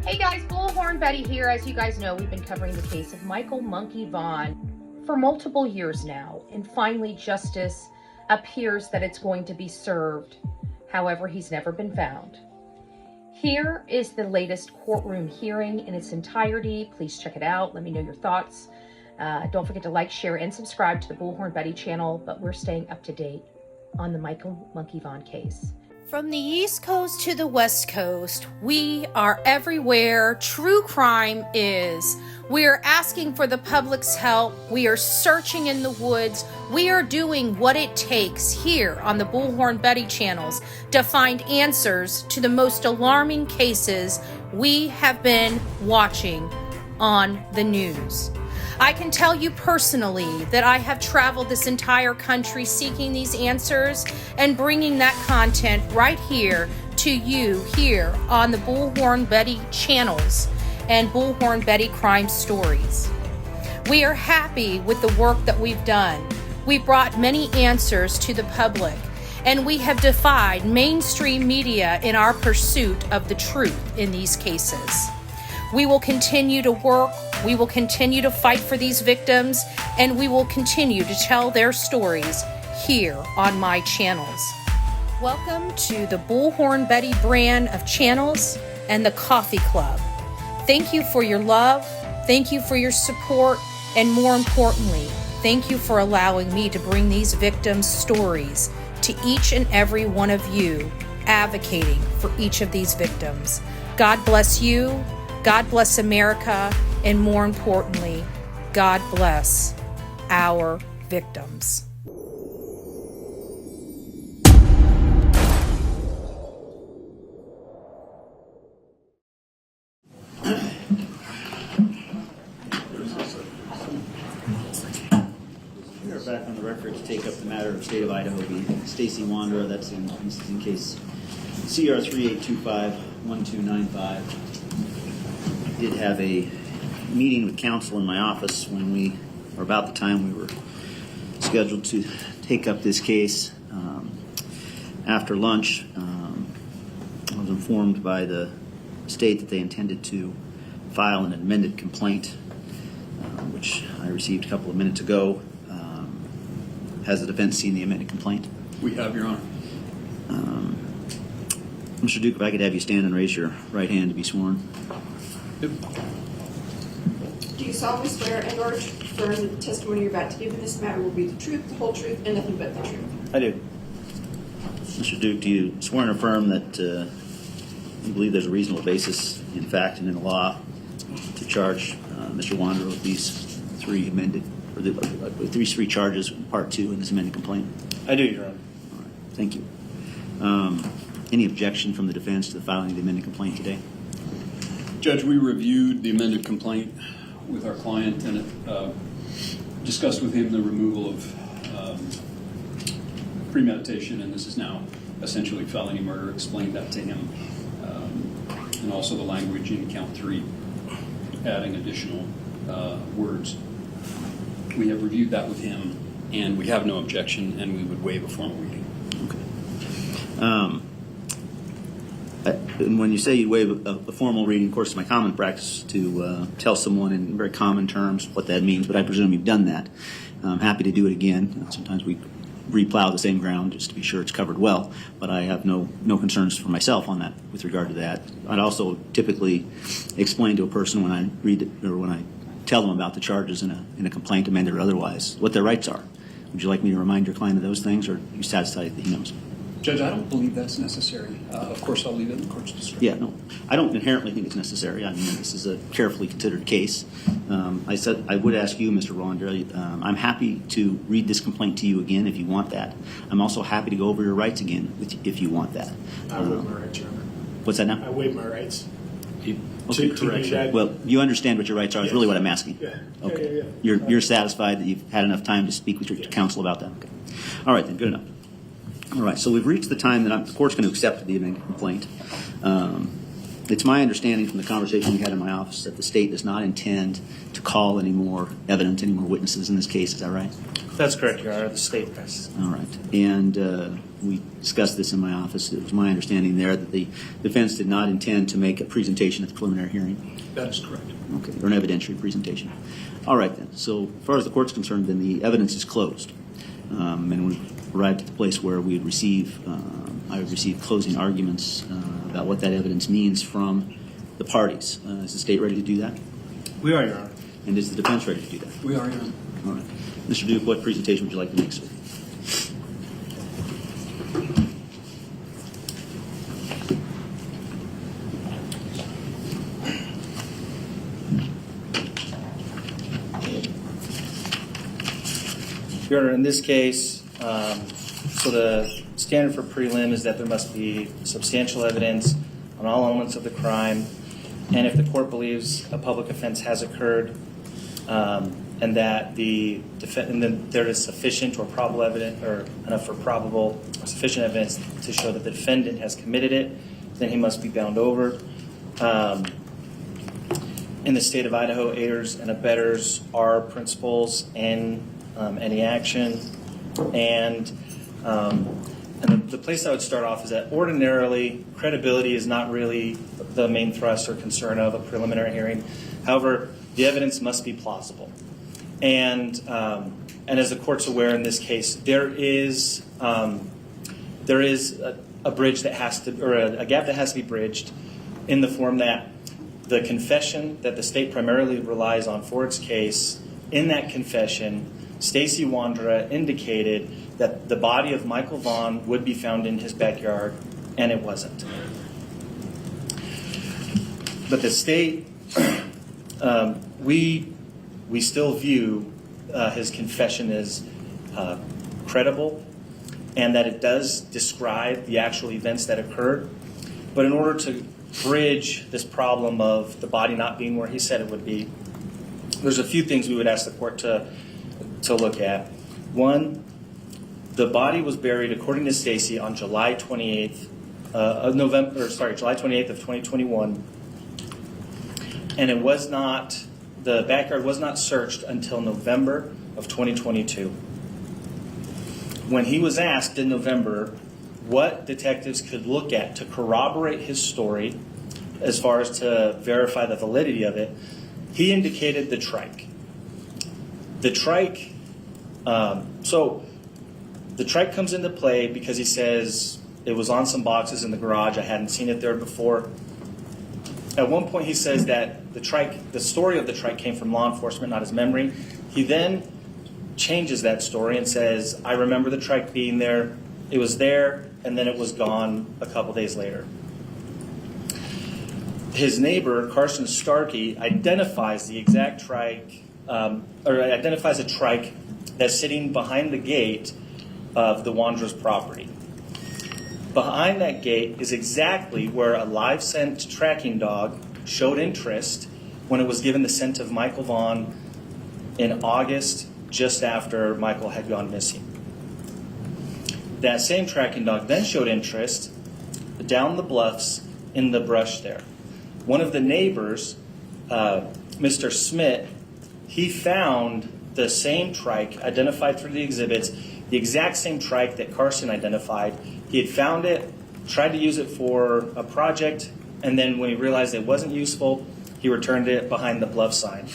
Hey guys, Bullhorn Betty here. As you guys know, we've been covering the case of Michael Monkey Vaughn for multiple years now, and finally justice appears that it's going to be served. However, he's never been found. Here is the latest courtroom hearing in its entirety. Please check it out. Let me know your thoughts. Don't forget to like, share, and subscribe to the Bullhorn Betty channel, but we're staying up to date on the Michael Monkey Vaughn case. From the East Coast to the West Coast, we are everywhere true crime is. We are asking for the public's help. We are searching in the woods. We are doing what it takes here on the Bullhorn Betty channels to find answers to the most alarming cases we have been watching on the news. I can tell you personally that I have traveled this entire country seeking these answers and bringing that content right here to you here on the Bullhorn Betty channels and Bullhorn Betty Crime Stories. We are happy with the work that we've done. We brought many answers to the public, and we have defied mainstream media in our pursuit of the truth in these cases. We will continue to work, we will continue to fight for these victims, and we will continue to tell their stories here on my channels. Welcome to the Bullhorn Betty brand of channels and the Coffee Club. Thank you for your love, thank you for your support, and more importantly, thank you for allowing me to bring these victims' stories to each and every one of you, advocating for each of these victims. God bless you. God bless America, and more importantly, God bless our victims. We are back on the record to take up the matter of State of Idaho v. Stacey Wondra. That's in case CR 3825-1295. Did have a meeting with counsel in my office or about the time we were scheduled to take up this case. After lunch, I was informed by the state that they intended to file an amended complaint, which I received a couple of minutes ago. Has the defense seen the amended complaint? We have, Your Honor. Mr. Duke, if I could have you stand and raise your right hand to be sworn. Yep. Do you solemnly swear and or affirm that the testimony you're about to give in this matter will be the truth, the whole truth, and nothing but the truth? I do. Mr. Duke, do you swear and affirm that you believe there's a reasonable basis in fact and in the law to charge Mr. Wondra with these three amended, or with these three charges, part two in this amended complaint? I do, Your Honor. All right. Thank you. Any objection from the defense to the filing of the amended complaint today? Judge, we reviewed the amended complaint with our client and discussed with him the removal of premeditation, and this is now essentially felony murder. Explained that to him, and also the language in count 3, adding additional words. We have reviewed that with him, and we have no objection, and we would waive a formal reading. Okay. And when you say you waive a formal reading, of course, it's my common practice to tell someone in very common terms what that means, but I presume you've done that. I'm happy to do it again. Sometimes we replow the same ground just to be sure it's covered well, but I have no concerns for myself on that with regard to that. I'd also typically explain to a person when I read it, or when I tell them about the charges in a complaint, amended or otherwise, what their rights are. Would you like me to remind your client of those things, or are you satisfied that he knows? Judge, I don't believe that's necessary. Of course, I'll leave it in the court's discretion. Yeah, no, I don't inherently think it's necessary. I mean, this is a carefully considered case. I said I would ask you, Mr. Wondra, I'm happy to read this complaint to you again if you want that. I'm also happy to go over your rights again if you want that. I waive my rights, Your Honor. What's that now? I waive my rights. Okay. Correction. Well, you understand what your rights are. Is Yes. really what I'm asking. Yeah. Okay. Yeah. You're satisfied that you've had enough time to speak with your counsel about that. Okay. All right then. Good enough. All right, so we've reached the time that the court's going to accept the amended complaint. It's my understanding from the conversation we had in my office that the state does not intend to call any more witnesses in this case. Is that right? That's correct, Your Honor. The state does. All right. And we discussed this in my office. It was my understanding there that the defense did not intend to make a presentation at the preliminary hearing. That is correct. Okay, or an evidentiary presentation. All right, then. So as far as the court's concerned, then the evidence is closed. And we've arrived at the place where we would receive, I would receive closing arguments about what that evidence means from the parties. Is the state ready to do that? We are, Your Honor. And is the defense ready to do that? We are, Your Honor. All right. Mr. Duke, what presentation would you like to make, sir? Your Honor, in this case, so the standard for prelim is that there must be substantial evidence on all elements of the crime, and if the court believes a public offense has occurred, and that and then there is sufficient or probable evidence, or enough for probable or sufficient evidence to show that the defendant has committed it, then he must be bound over. In the state of Idaho, aiders and abettors are principals in any action, and the place I would start off is that ordinarily credibility is not really the main thrust or concern of a preliminary hearing. However, the evidence must be plausible, and as the court's aware in this case, there is a bridge that has to, or a gap that has to be bridged, in the form that the confession that the state primarily relies on for its case, in that confession, Stacey Wondra indicated that the body of Michael Vaughn would be found in his backyard, and it wasn't. But the state, we still view his confession as credible, and that it does describe the actual events that occurred. But in order to bridge this problem of the body not being where he said it would be, there's a few things we would ask the court to look at. One, the body was buried, according to Stacey, on July 28th of 2021, and it was not, the backyard was not searched until November of 2022. When he was asked in November what detectives could look at to corroborate his story, as far as to verify the validity of it, he indicated the trike. The trike, so the trike comes into play because he says it was on some boxes in the garage. I hadn't seen it there before. At one point he says that the story of the trike came from law enforcement, not his memory. He then changes that story and says, I remember the trike being there, it was there, and then it was gone a couple days later. His neighbor, Carson Starkey, identifies the exact trike, or identifies a trike that's sitting behind the gate of the Wondra's property. Behind that gate is exactly where a live scent tracking dog showed interest when it was given the scent of Michael Vaughn in August, just after Michael had gone missing. That same tracking dog then showed interest down the bluffs in the brush there. One of the neighbors, Mr. Smith, he found the same trike identified through the exhibits, the exact same trike that Carson identified. He had found it, tried to use it for a project, and then when he realized it wasn't useful, he returned it behind the bluff sign.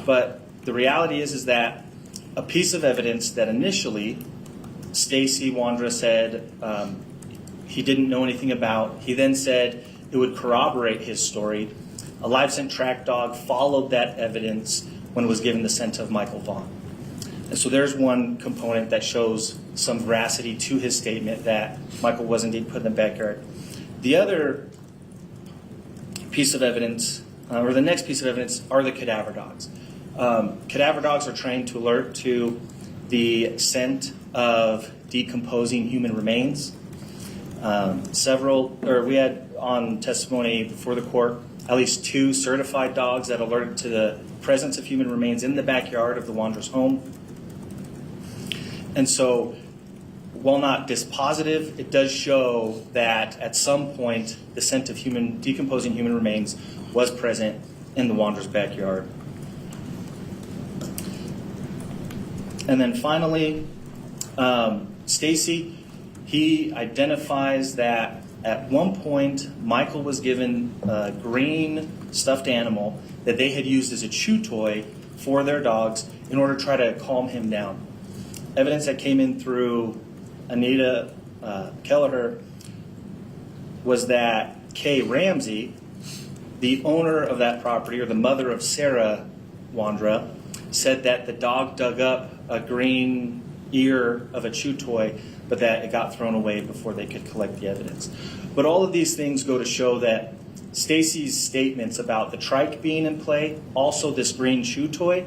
But the reality is that a piece of evidence that initially Stacey Wondra said he didn't know anything about, he then said it would corroborate his story. A live scent track dog followed that evidence when it was given the scent of Michael Vaughn. And so there's one component that shows some veracity to his statement that Michael was indeed put in the backyard. The other piece of evidence, or the next piece of evidence, are the cadaver dogs. Cadaver dogs are trained to alert to the scent of decomposing human remains. We had on testimony before the court at least 2 certified dogs that alerted to the presence of human remains in the backyard of the Wondra's home. And so, while not dispositive, it does show that at some point the scent of decomposing human remains was present in the Wondra's backyard. And then finally, Stacey, he identifies that at one point Michael was given a green stuffed animal that they had used as a chew toy for their dogs in order to try to calm him down. Evidence that came in through Anita Kelleher was that Kay Ramsey, the owner of that property, or the mother of Sarah Wondra, said that the dog dug up a green ear of a chew toy, but that it got thrown away before they could collect the evidence. But all of these things go to show that Stacey's statements about the trike being in play, also this green chew toy,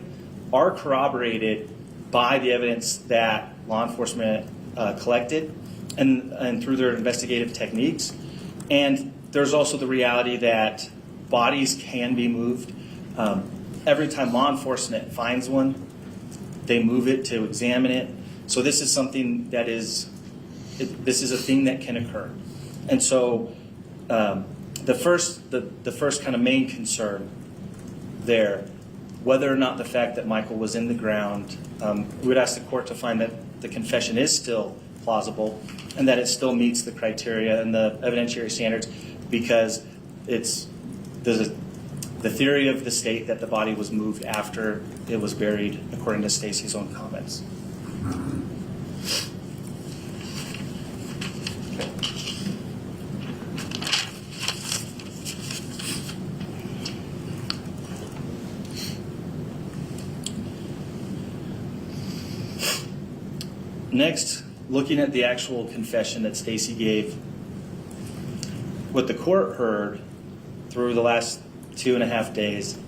are corroborated by the evidence that law enforcement collected and through their investigative techniques. And there's also the reality that bodies can be moved. Every time law enforcement finds one, they move it to examine it. So this is something that this is a thing that can occur. And so the first kind of main concern there, whether or not the fact that Michael was in the ground, we would ask the court to find that the confession is still plausible and that it still meets the criteria and the evidentiary standards, because there's the theory of the state that the body was moved after it was buried, according to Stacey's own comments. Next, looking at the actual confession that Stacey gave, what the court heard through the last 2.5 days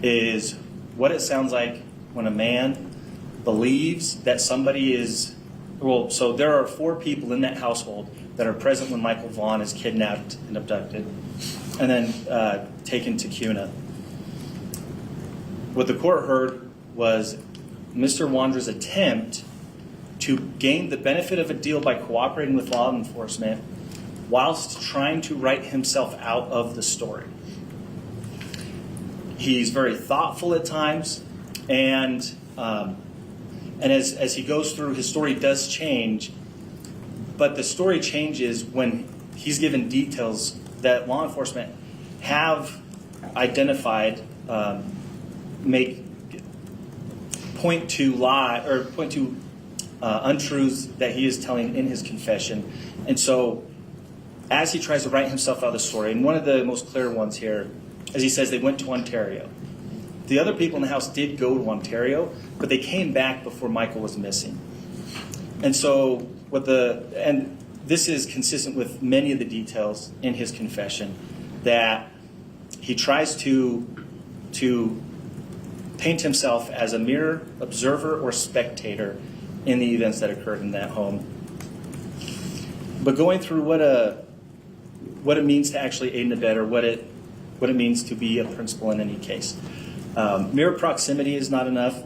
is what it sounds like when a man believes that somebody is, well, so there are 4 people in that household that are present when Michael Vaughn is kidnapped and abducted and then taken to CUNA. What the court heard was Mr. Wondra's attempt to gain the benefit of a deal by cooperating with law enforcement whilst trying to write himself out of the story. He's very thoughtful at times, and as he goes through, his story does change, but the story changes when he's given details that law enforcement have identified, point to untruths that he is telling in his confession. And so as he tries to write himself out of the story, and one of the most clear ones here, as he says, they went to Ontario. The other people in the house did go to Ontario, but they came back before Michael was missing. And so and this is consistent with many of the details in his confession, that he tries to paint himself as a mere observer or spectator in the events that occurred in that home. But going through what it means to actually aid and abet, or what it means to be a principal in any case. Mere proximity is not enough.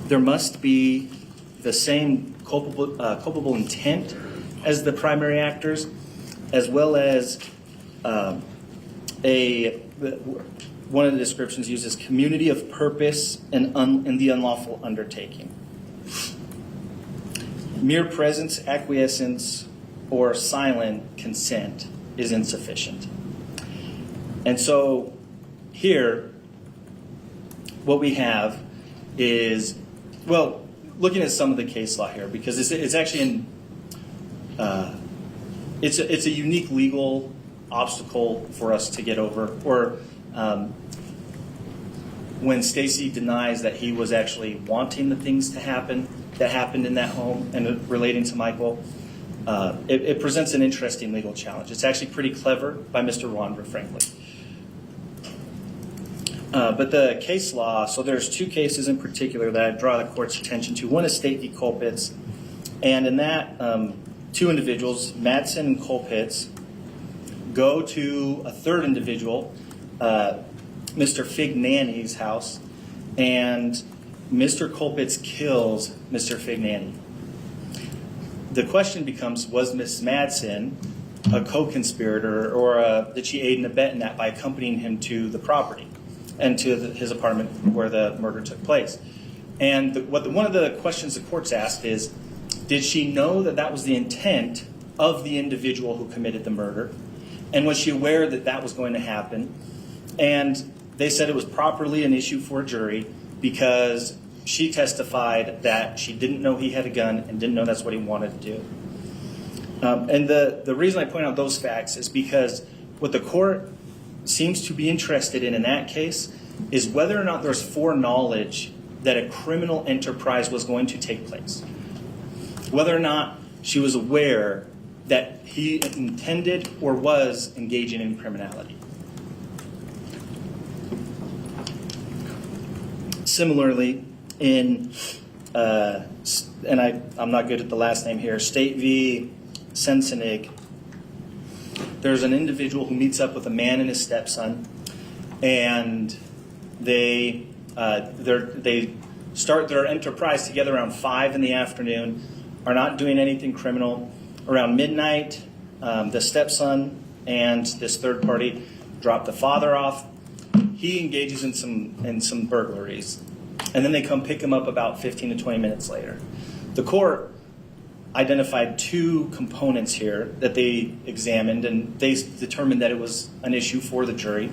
There must be the same culpable intent as the primary actors, as well as one of the descriptions uses community of purpose in the unlawful undertaking. Mere presence, acquiescence, or silent consent is insufficient. And so here, what we have is, well, looking at some of the case law here, because it's actually it's a unique legal obstacle for us to get over, or when Stacey denies that he was actually wanting the things to happen that happened in that home and relating to Michael, it presents an interesting legal challenge. It's actually pretty clever by Mr. Wondra, frankly. But the case law, so there's 2 cases in particular that I draw the court's attention to. One is State v. Colpitts, and in that, 2 individuals, Madsen and Colpitts, go to a 3rd individual, Mr. Fignani's house, and Mr. Colpitts kills Mr. Fignani. The question becomes, was Ms. Madsen a co-conspirator, or did she aid and abet in that by accompanying him to the property and to his apartment where the murder took place? And one of the questions the court's asked is, did she know that that was the intent of the individual who committed the murder? And was she aware that that was going to happen? And they said it was properly an issue for a jury because she testified that she didn't know he had a gun and didn't know that's what he wanted to do. And the reason I point out those facts is because what the court seems to be interested in that case is whether or not there's foreknowledge that a criminal enterprise was going to take place. Whether or not she was aware that he intended or was engaging in criminality. Similarly, in, and I'm not good at the last name here, State v. Sensenig, there's an individual who meets up with a man and his stepson, and they start their enterprise together around 5 in the afternoon, are not doing anything criminal. Around midnight, the stepson and this third party drop the father off. He engages in some burglaries, and then they come pick him up about 15 to 20 minutes later. The court identified 2 components here that they examined, and they determined that it was an issue for the jury.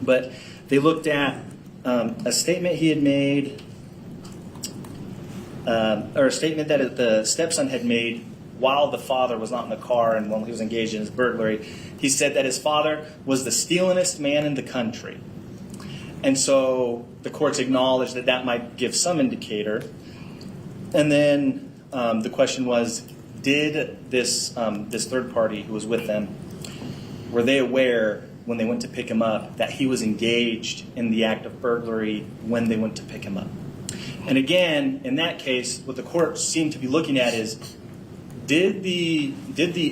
But they looked at a statement he had made, or a statement that the stepson had made while the father was not in the car and when he was engaged in his burglary. He said that his father was the stealingest man in the country. And so the courts acknowledged that that might give some indicator. And then the question was, did this third party who was with them, were they aware when they went to pick him up that he was engaged in the act of burglary when they went to pick him up? And again, in that case, what the court seemed to be looking at is, did the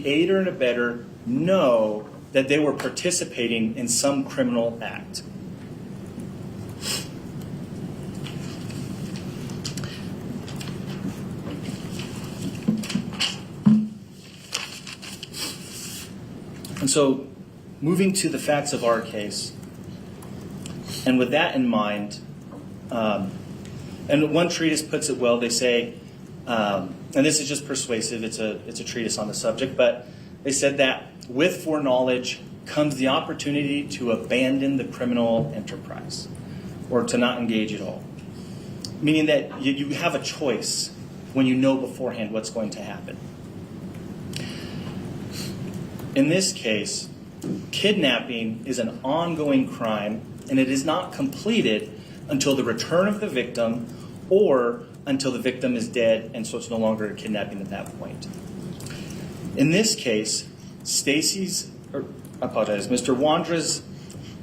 aider and abettor know that they were participating in some criminal act? And so, moving to the facts of our case, and with that in mind, and one treatise puts it well. They say, and this is just persuasive, it's a treatise on the subject, but they said that with foreknowledge comes the opportunity to abandon the criminal enterprise, or to not engage at all. Meaning that you have a choice when you know beforehand what's going to happen. In this case, kidnapping is an ongoing crime, and it is not completed until the return of the victim or until the victim is dead, and so it's no longer a kidnapping at that point. In this case, Mr. Wondra's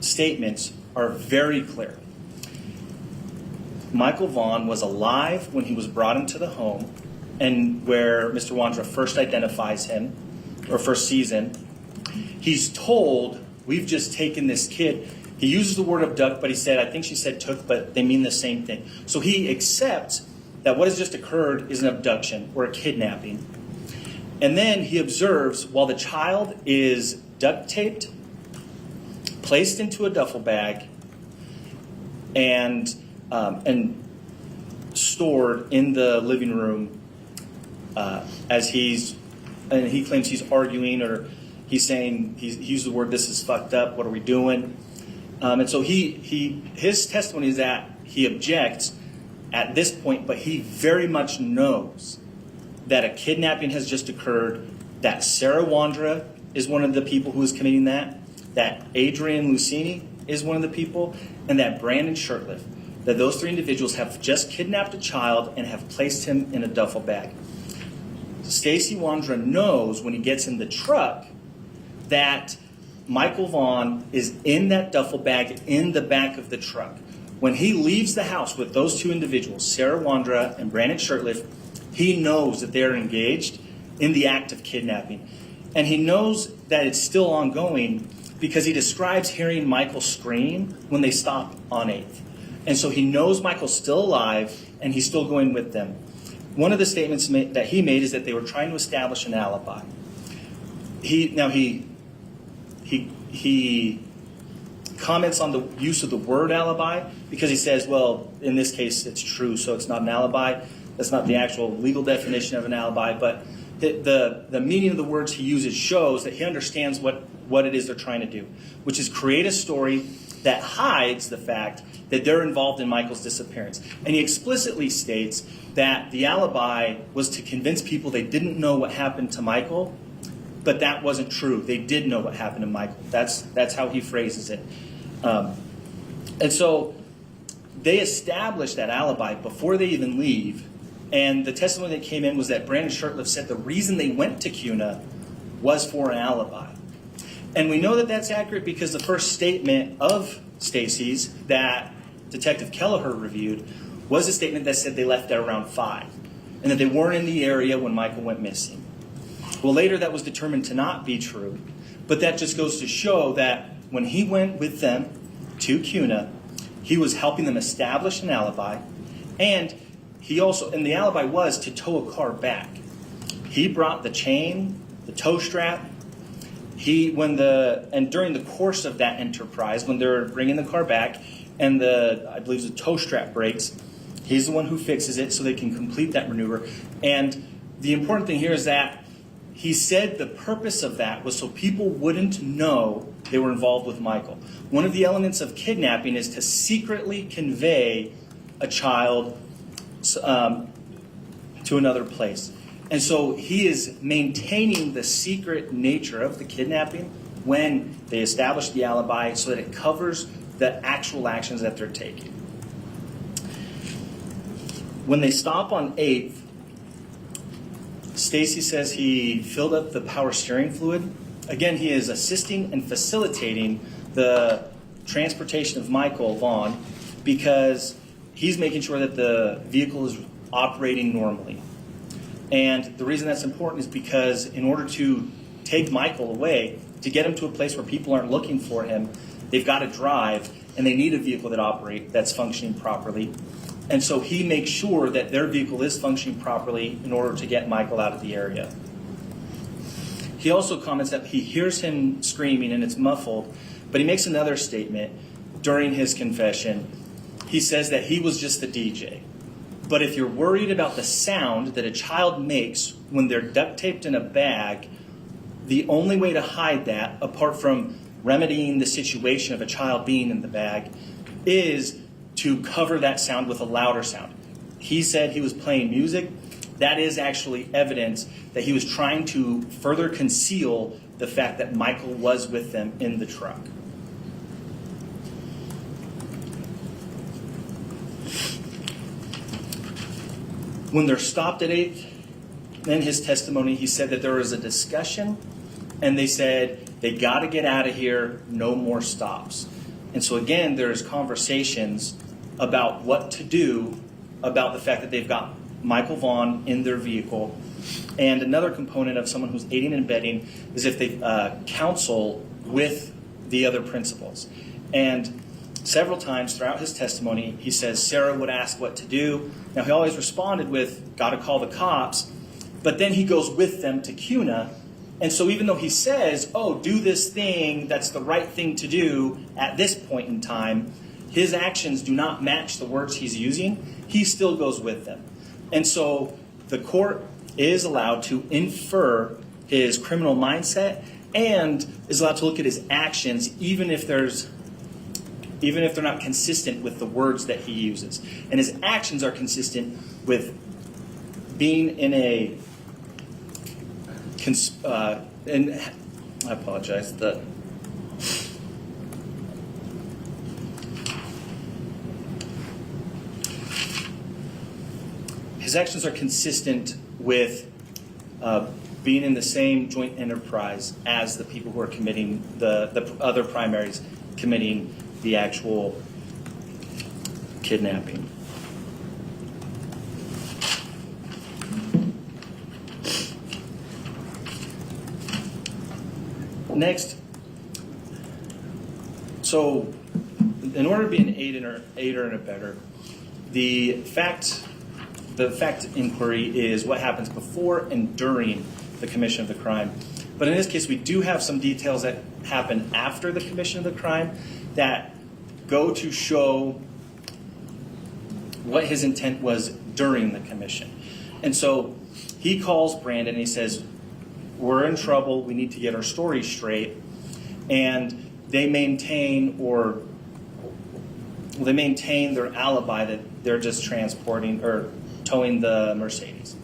statements are very clear. Michael Vaughn was alive when he was brought into the home, and where Mr. Wondra first identifies him, or first sees him. He's told, we've just taken this kid. He uses the word abduct, but he said, I think she said took, but they mean the same thing. So he accepts that what has just occurred is an abduction or a kidnapping. And then he observes while the child is duct taped, placed into a duffel bag, and stored in the living room as he claims he's arguing, or he's saying, he used the word, this is fucked up, what are we doing? And so his testimony is that he objects at this point, but he very much knows that a kidnapping has just occurred, that Sarah Wondra is one of the people who is committing that Adrian Lucini is one of the people, and that Brandon Shirtliff, that those 3 individuals have just kidnapped a child and have placed him in a duffel bag. Stacey Wondra knows when he gets in the truck that Michael Vaughn is in that duffel bag in the back of the truck. When he leaves the house with those 2 individuals, Sarah Wondra and Brandon Shirtliff, he knows that they're engaged in the act of kidnapping. And he knows that it's still ongoing because he describes hearing Michael scream when they stop on 8th. And so he knows Michael's still alive and he's still going with them. One of the statements that he made is that they were trying to establish an alibi. He comments on the use of the word alibi because he says, well, in this case it's true, so it's not an alibi. That's not the actual legal definition of an alibi, but the meaning of the words he uses shows that he understands what it is they're trying to do, which is create a story that hides the fact that they're involved in Michael's disappearance. And he explicitly states that the alibi was to convince people they didn't know what happened to Michael, but that wasn't true. They did know what happened to Michael. That's how he phrases it. And so they established that alibi before they even leave. And the testimony that came in was that Brandon Shurtleff said the reason they went to CUNA was for an alibi. And we know that that's accurate because the first statement of Stacey's that Detective Kelleher reviewed was a statement that said they left at around 5 and that they weren't in the area when Michael went missing. Well, later that was determined to not be true, but that just goes to show that when he went with them to CUNA, he was helping them establish an alibi, and and the alibi was to tow a car back. He brought the chain, the tow strap. And during the course of that enterprise, when they're bringing the car back, and I believe the tow strap breaks, he's the one who fixes it so they can complete that maneuver. And the important thing here is that he said the purpose of that was so people wouldn't know they were involved with Michael. One of the elements of kidnapping is to secretly convey a child to another place. And so he is maintaining the secret nature of the kidnapping when they establish the alibi so that it covers the actual actions that they're taking. When they stop on 8th, Stacey says he filled up the power steering fluid. Again, he is assisting and facilitating the transportation of Michael Vaughn because he's making sure that the vehicle is operating normally. And the reason that's important is because in order to take Michael away, to get him to a place where people aren't looking for him, they've got to drive, and they need a vehicle that's functioning properly. And so he makes sure that their vehicle is functioning properly in order to get Michael out of the area. He also comments that he hears him screaming and it's muffled, but he makes another statement during his confession. He says that he was just the DJ. But if you're worried about the sound that a child makes when they're duct taped in a bag, the only way to hide that, apart from remedying the situation of a child being in the bag, is to cover that sound with a louder sound. He said he was playing music. That is actually evidence that he was trying to further conceal the fact that Michael was with them in the truck. When they're stopped at 8th, in his testimony, he said that there was a discussion, and they said, they got to get out of here, no more stops. And so again, there's conversations about what to do about the fact that they've got Michael Vaughn in their vehicle. And another component of someone who's aiding and abetting is if they counsel with the other principals. And several times throughout his testimony, he says Sarah would ask what to do. Now, he always responded with, got to call the cops. But then he goes with them to CUNA. And so even though he says, oh, do this thing, that's the right thing to do at this point in time, his actions do not match the words he's using. He still goes with them. And so the court is allowed to infer his criminal mindset and is allowed to look at his actions even if they're not consistent with the words that he uses. And his actions are consistent with being in a and I apologize. His actions are consistent with being in the same joint enterprise as the people who are committing the other primaries committing the actual kidnapping. Next, so in order to be an aider and abetter, the fact inquiry is what happens before and during the commission of the crime. But in this case, we do have some details that happen after the commission of the crime. that go to show what his intent was during the commission. And so he calls Brandon and he says, we're in trouble, we need to get our story straight. And they maintain their alibi that they're just transporting or towing the Mercedes.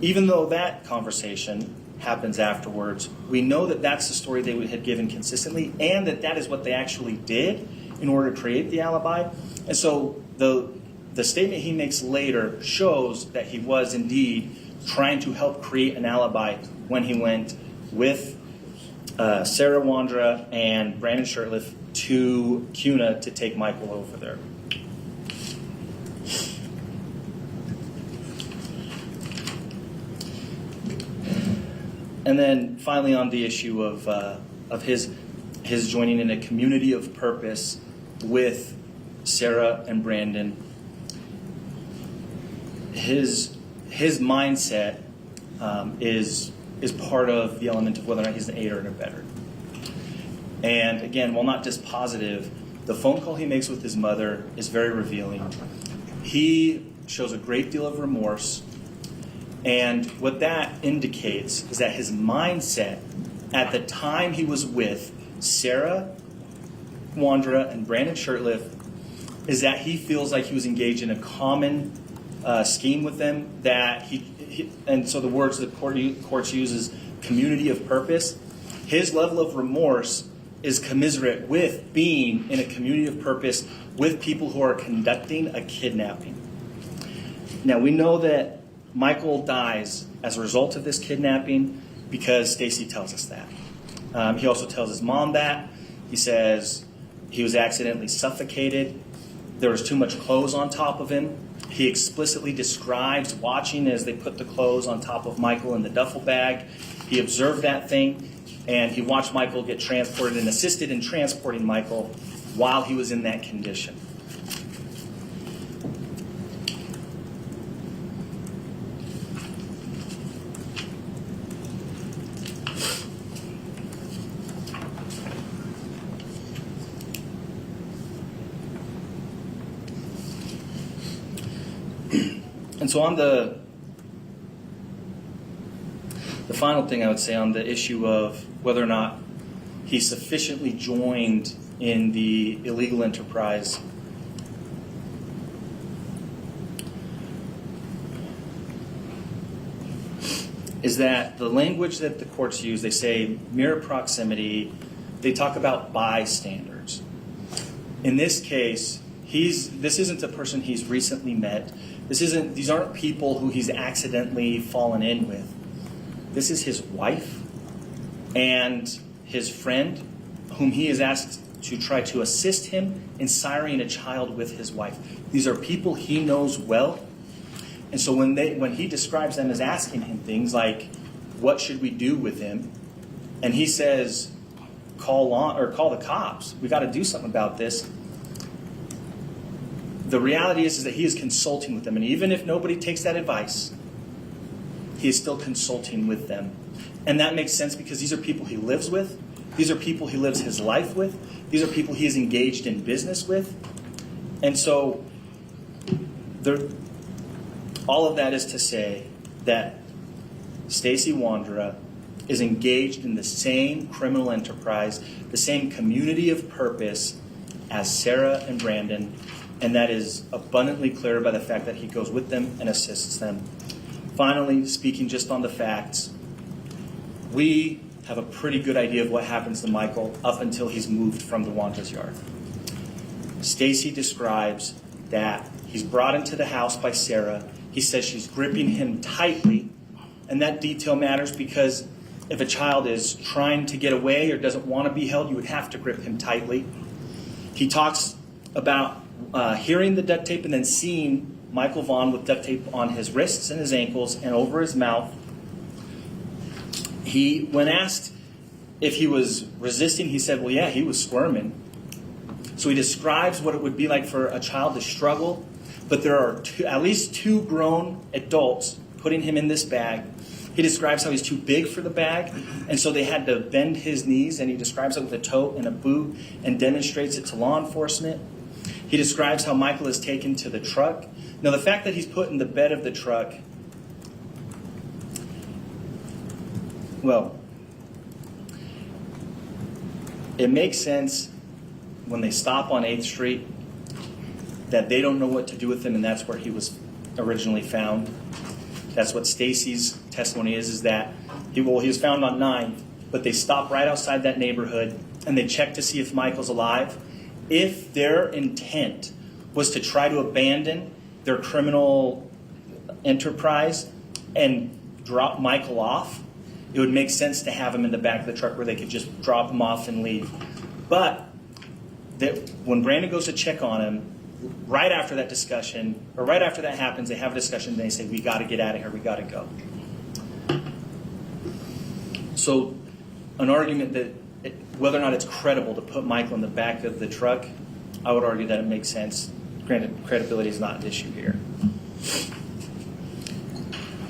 Even though that conversation happens afterwards, we know that that's the story they had given consistently, and that is what they actually did in order to create the alibi. And so the statement he makes later shows that he was indeed trying to help create an alibi when he went with Sarah Wondra and Brandon Shirtliff to Cuna to take Michael over there. And then finally on the issue of his joining in a community of purpose with Sarah and Brandon, his mindset is part of the element of whether or not he's an aider and abetter. And again, while not dispositive, the phone call he makes with his mother is very revealing. He shows a great deal of remorse. And what that indicates is that his mindset at the time he was with Sarah Wondra and Brandon Shirtliff is that he feels like he was engaged in a common scheme with them, that and so the words the courts use is community of purpose. His level of remorse is commensurate with being in a community of purpose with people who are conducting a kidnapping. Now we know that Michael dies as a result of this kidnapping because Stacey tells us that. He also tells his mom that. He says he was accidentally suffocated. There was too much clothes on top of him. He explicitly describes watching as they put the clothes on top of Michael in the duffel bag. He observed that thing, and he watched Michael get transported and assisted in transporting Michael while he was in that condition. And so on the final thing I would say on the issue of whether or not he sufficiently joined in the illegal enterprise, is that the language that the courts use, they say mere proximity, they talk about bystanders. In this case, this isn't a person he's recently met. These aren't people who he's accidentally fallen in with. This is his wife and his friend, whom he is asked to try to assist him in siring a child with his wife. These are people he knows well. And so when he describes them as asking him things like, what should we do with him? And he says, call the cops. We got to do something about this. The reality is that he is consulting with them. And even if nobody takes that advice, he is still consulting with them. And that makes sense because these are people he lives with. These are people he lives his life with. These are people he is engaged in business with. And so all of that is to say that Stacey Wondra is engaged in the same criminal enterprise, the same community of purpose as Sarah and Brandon. And that is abundantly clear by the fact that he goes with them and assists them. Finally, speaking just on the facts, we have a pretty good idea of what happens to Michael up until he's moved from the Wandra's yard. Stacey describes that he's brought into the house by Sarah. He says she's gripping him tightly. And that detail matters because if a child is trying to get away or doesn't want to be held, you would have to grip him tightly. He talks about hearing the duct tape and then seeing Michael Vaughn with duct tape on his wrists and his ankles and over his mouth. When asked if he was resisting, he said, well, yeah, he was squirming. So he describes what it would be like for a child to struggle, but there are at least two grown adults putting him in this bag. He describes how he's too big for the bag, and so they had to bend his knees, and he describes it with a tote and a boot and demonstrates it to law enforcement. He describes how Michael is taken to the truck. Now, the fact that he's put in the bed of the truck, well, it makes sense when they stop on 8th Street that they don't know what to do with him, and that's where he was originally found. That's what Stacey's testimony is that he was found on 9th, but they stop right outside that neighborhood and they check to see if Michael's alive. If their intent was to try to abandon their criminal enterprise and drop Michael off, it would make sense to have him in the back of the truck where they could just drop him off and leave. But when Brandon goes to check on him, right after that discussion, or right after that happens, they have a discussion and they say, we got to get out of here, we got to go. So an argument that whether or not it's credible to put Michael in the back of the truck, I would argue that it makes sense. Granted, credibility is not an issue here.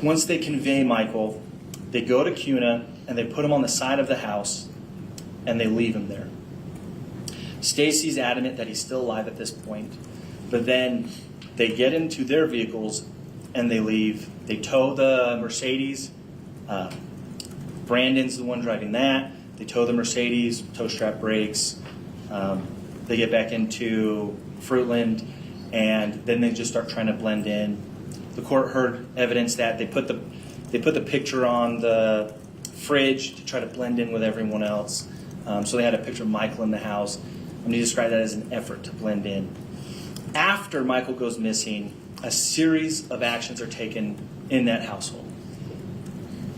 Once they convey Michael, they go to Cuna and they put him on the side of the house and they leave him there. Stacey's adamant that he's still alive at this point, but then they get into their vehicles and they leave. They tow the Mercedes. Brandon's the one driving that. They tow the Mercedes, tow strap breaks. They get back into Fruitland, and then they just start trying to blend in. The court heard evidence that they put the picture on the fridge to try to blend in with everyone else. So they had a picture of Michael in the house. I'm going to describe that as an effort to blend in. After Michael goes missing, a series of actions are taken in that household.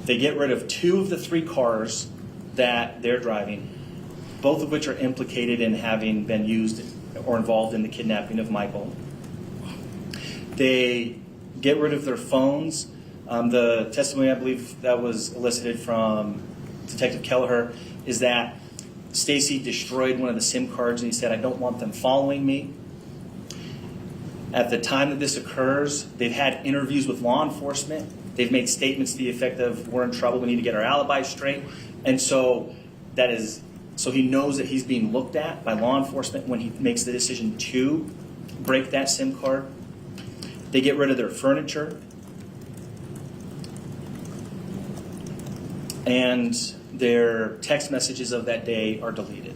They get rid of 2 of the 3 cars that they're driving, both of which are implicated in having been used or involved in the kidnapping of Michael. They get rid of their phones. The testimony, I believe, that was elicited from Detective Kelleher is that Stacey destroyed one of the SIM cards and he said, I don't want them following me. At the time that this occurs, they've had interviews with law enforcement. They've made statements to the effect of, we're in trouble, we need to get our alibi straight. And so he knows that he's being looked at by law enforcement when he makes the decision to break that SIM card. They get rid of their furniture. And their text messages of that day are deleted.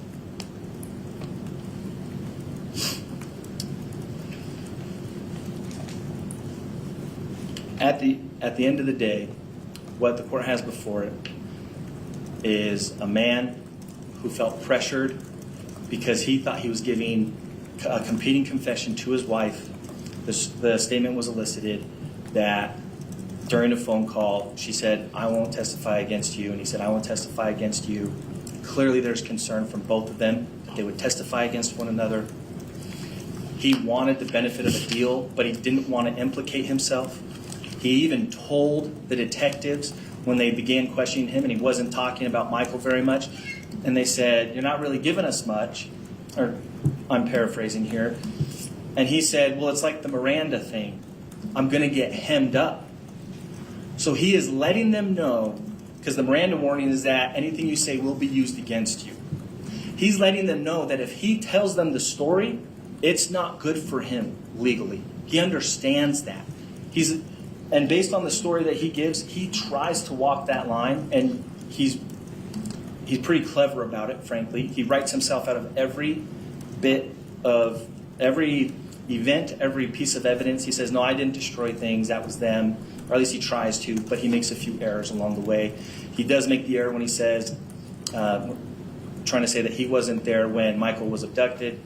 At the end of the day, what the court has before it is a man who felt pressured because he thought he was giving a competing confession to his wife. The statement was elicited that during a phone call, she said, I won't testify against you. And he said, I won't testify against you. Clearly there's concern from both of them that they would testify against one another. He wanted the benefit of a deal, but he didn't want to implicate himself. He even told the detectives when they began questioning him, and he wasn't talking about Michael very much, and they said, you're not really giving us much, or I'm paraphrasing here. And he said, well, it's like the Miranda thing. I'm going to get hemmed up. So he is letting them know, because the Miranda warning is that anything you say will be used against you. He's letting them know that if he tells them the story, it's not good for him legally. He understands that. And based on the story that he gives, he tries to walk that line, and he's pretty clever about it, frankly. He writes himself out of every bit of every event, every piece of evidence. He says, no, I didn't destroy things, that was them. Or at least he tries to, but he makes a few errors along the way. He does make the error when he says, trying to say that he wasn't there when Michael was abducted.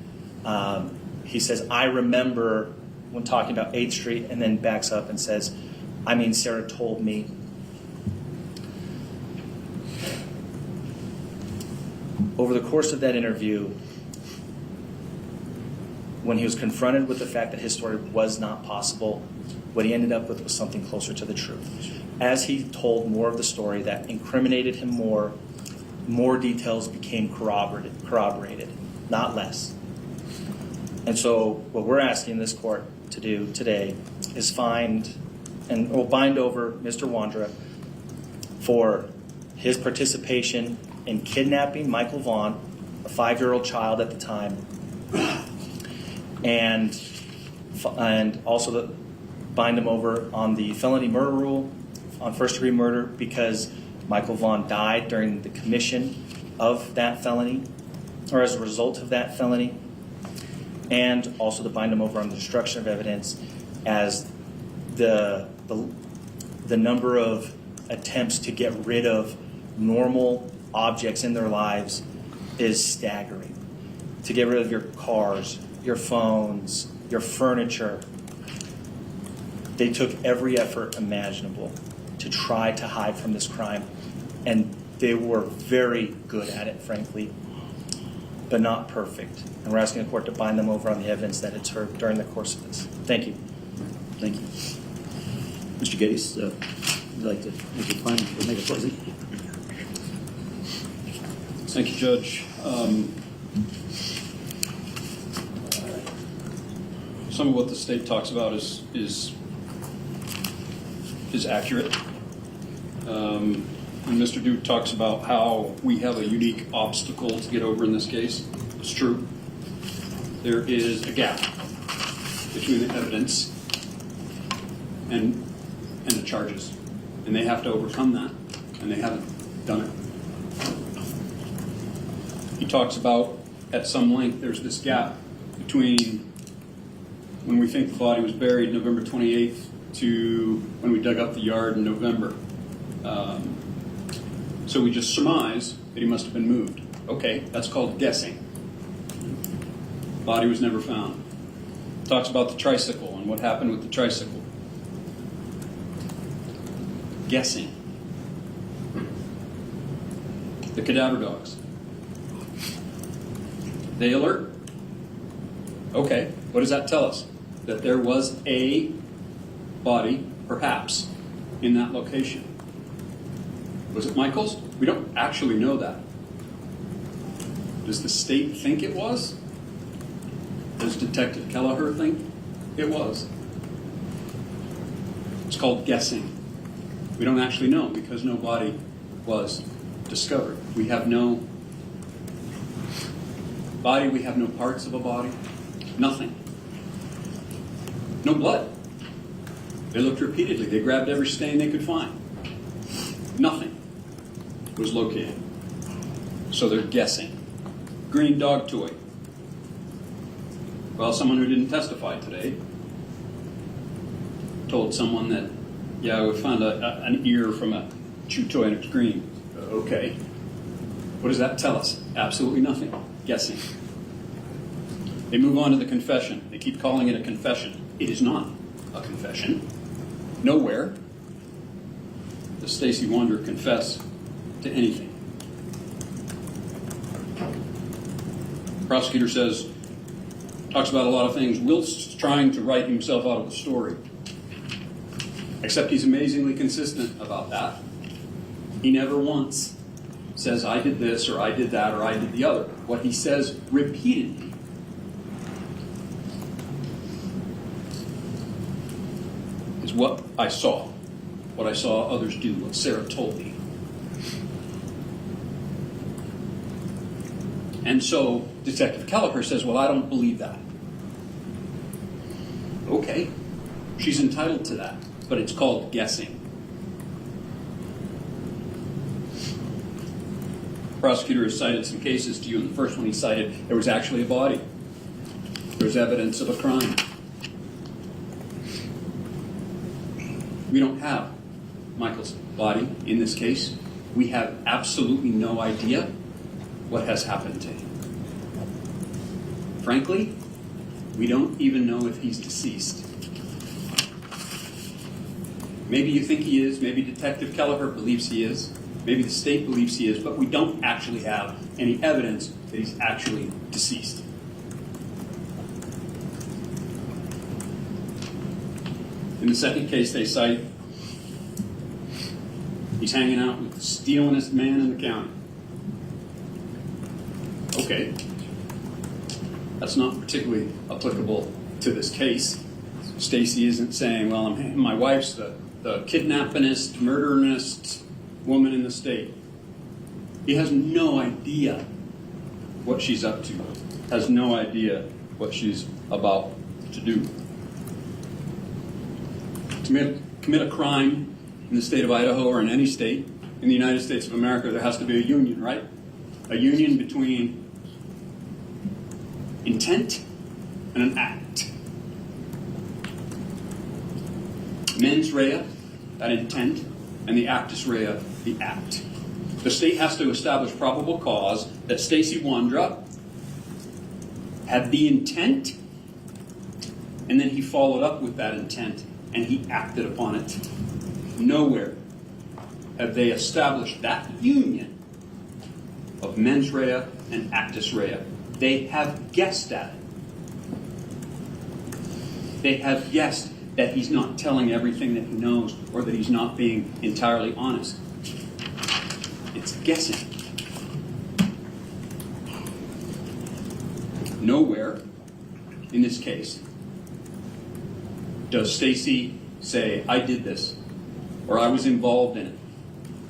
He says, I remember when talking about 8th Street, and then backs up and says, I mean, Sarah told me. Over the course of that interview, when he was confronted with the fact that his story was not possible, what he ended up with was something closer to the truth. As he told more of the story that incriminated him more details became corroborated, not less. And so what we're asking this court to do today is bind over Mr. Wondra for his participation in kidnapping Michael Vaughn, a 5-year-old child at the time, and also bind him over on the felony murder rule on first-degree murder because Michael Vaughn died during the commission of that felony, or as a result of that felony, and also to bind him over on the destruction of evidence as the number of attempts to get rid of normal objects in their lives is staggering. To get rid of your cars, your phones, your furniture. They took every effort imaginable to try to hide from this crime, and they were very good at it, frankly, but not perfect. And we're asking the court to bind them over on the evidence that it's heard during the course of this. Thank you. Thank you. Mr. Geddes, would you like to make a final or make a closing? Thank you, Judge. Some of what the state talks about is accurate. And Mr. Duke talks about how we have a unique obstacle to get over in this case. It's true. There is a gap between the evidence and the charges, and they have to overcome that, and they haven't done it. He talks about, at some length, there's this gap between when we think the body was buried November 28th to when we dug up the yard in November. So we just surmise that he must have been moved. Okay, that's called guessing. Body was never found. Talks about the tricycle and what happened with the tricycle. Guessing. The cadaver dogs. They alert. Okay, what does that tell us? That there was a body, perhaps, in that location. Was it Michael's? We don't actually know that. Does the state think it was? Does Detective Kelleher think it was? It's called guessing. We don't actually know because no body was discovered. We have no body, we have no parts of a body, nothing. No blood. They looked repeatedly. They grabbed every stain they could find. Nothing was located. So they're guessing. Green dog toy. Well, someone who didn't testify today told someone that, yeah, we found an ear from a chew toy and it's green. Okay. What does that tell us? Absolutely nothing. Guessing. They move on to the confession. They keep calling it a confession. It is not a confession. Nowhere does Stacey Wondra confess to anything. The prosecutor talks about a lot of things. Will's trying to write himself out of the story. Except he's amazingly consistent about that. He never once says, I did this, or I did that, or I did the other. What he says repeatedly is what I saw others do, what Sarah told me. And so Detective Kelleher says, well, I don't believe that. Okay, she's entitled to that, but it's called guessing. The prosecutor has cited some cases to you. In the first one he cited, there was actually a body. There was evidence of a crime. We don't have Michael's body in this case. We have absolutely no idea what has happened to him. Frankly, we don't even know if he's deceased. Maybe you think he is, maybe Detective Kelleher believes he is, maybe the state believes he is, but we don't actually have any evidence that he's actually deceased. In the second case they cite, he's hanging out with the stealingest man in the county. Okay. That's not particularly applicable to this case. Stacey isn't saying, well, my wife's the kidnappingist, murderingist, woman in the state. He has no idea what she's up to, has no idea what she's about to do. To commit a crime in the state of Idaho or in any state in the United States of America, there has to be a union, right? A union between intent and an act. Mens rea, that intent, and the actus rea, the act. The state has to establish probable cause that Stacey Wondra had the intent, and then he followed up with that intent, and he acted upon it. Nowhere have they established that union of mens rea and actus rea. They have guessed at it. They have guessed that he's not telling everything that he knows, or that he's not being entirely honest. It's guessing. Nowhere in this case does Stacey say, I did this, or I was involved in it.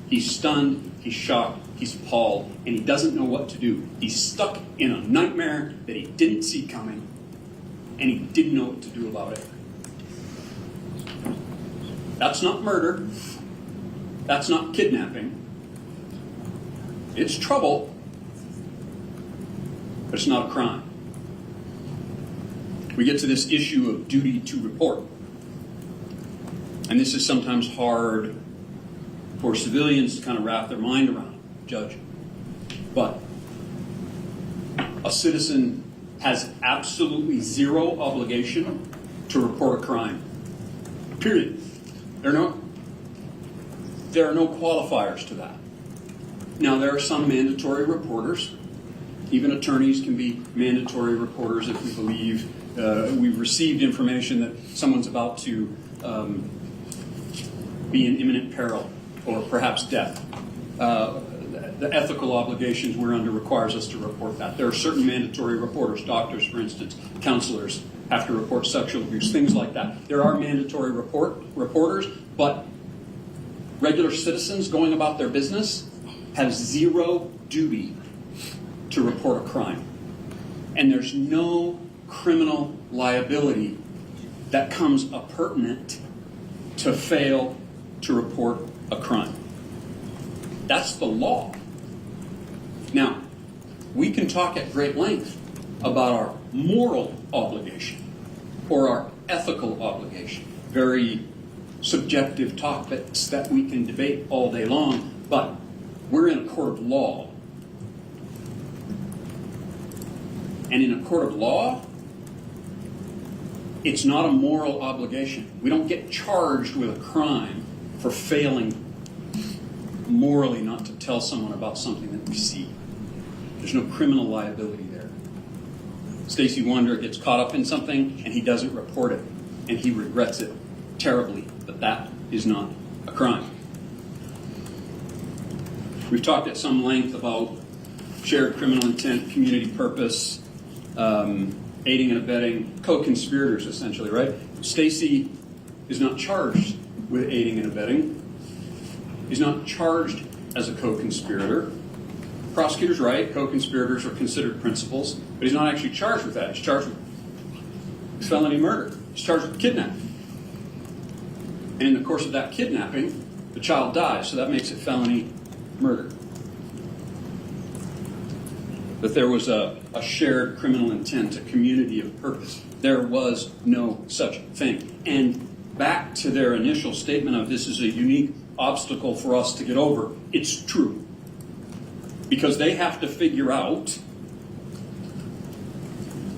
He's stunned, he's shocked, he's appalled, and he doesn't know what to do. He's stuck in a nightmare that he didn't see coming, and he didn't know what to do about it. That's not murder. That's not kidnapping. It's trouble, but it's not a crime. We get to this issue of duty to report. And this is sometimes hard for civilians to kind of wrap their mind around, Judge. But a citizen has absolutely zero obligation to report a crime. Period. There are no qualifiers to that. Now, there are some mandatory reporters. Even attorneys can be mandatory reporters if we believe we've received information that someone's about to be in imminent peril or perhaps death. The ethical obligations we're under requires us to report that. There are certain mandatory reporters, doctors, for instance, counselors have to report sexual abuse, things like that. There are mandatory reporters, but regular citizens going about their business have zero duty to report a crime. And there's no criminal liability that comes appurtenant to fail to report a crime. That's the law. Now, we can talk at great length about our moral obligation or our ethical obligation. Very subjective topics that we can debate all day long, but we're in a court of law. And in a court of law, it's not a moral obligation. We don't get charged with a crime for failing morally not to tell someone about something that we see. There's no criminal liability there. Stacey Wondra gets caught up in something and he doesn't report it, and he regrets it terribly, but that is not a crime. We've talked at some length about shared criminal intent, community purpose, aiding and abetting, co-conspirators essentially, right? Stacey is not charged with aiding and abetting. He's not charged as a co-conspirator. Prosecutor's right, co-conspirators are considered principals, but he's not actually charged with that. He's charged with felony murder. He's charged with kidnapping. And in the course of that kidnapping, the child dies, so that makes it felony murder. But there was a shared criminal intent, a community of purpose. There was no such thing. And back to their initial statement of this is a unique obstacle for us to get over, it's true. Because they have to figure out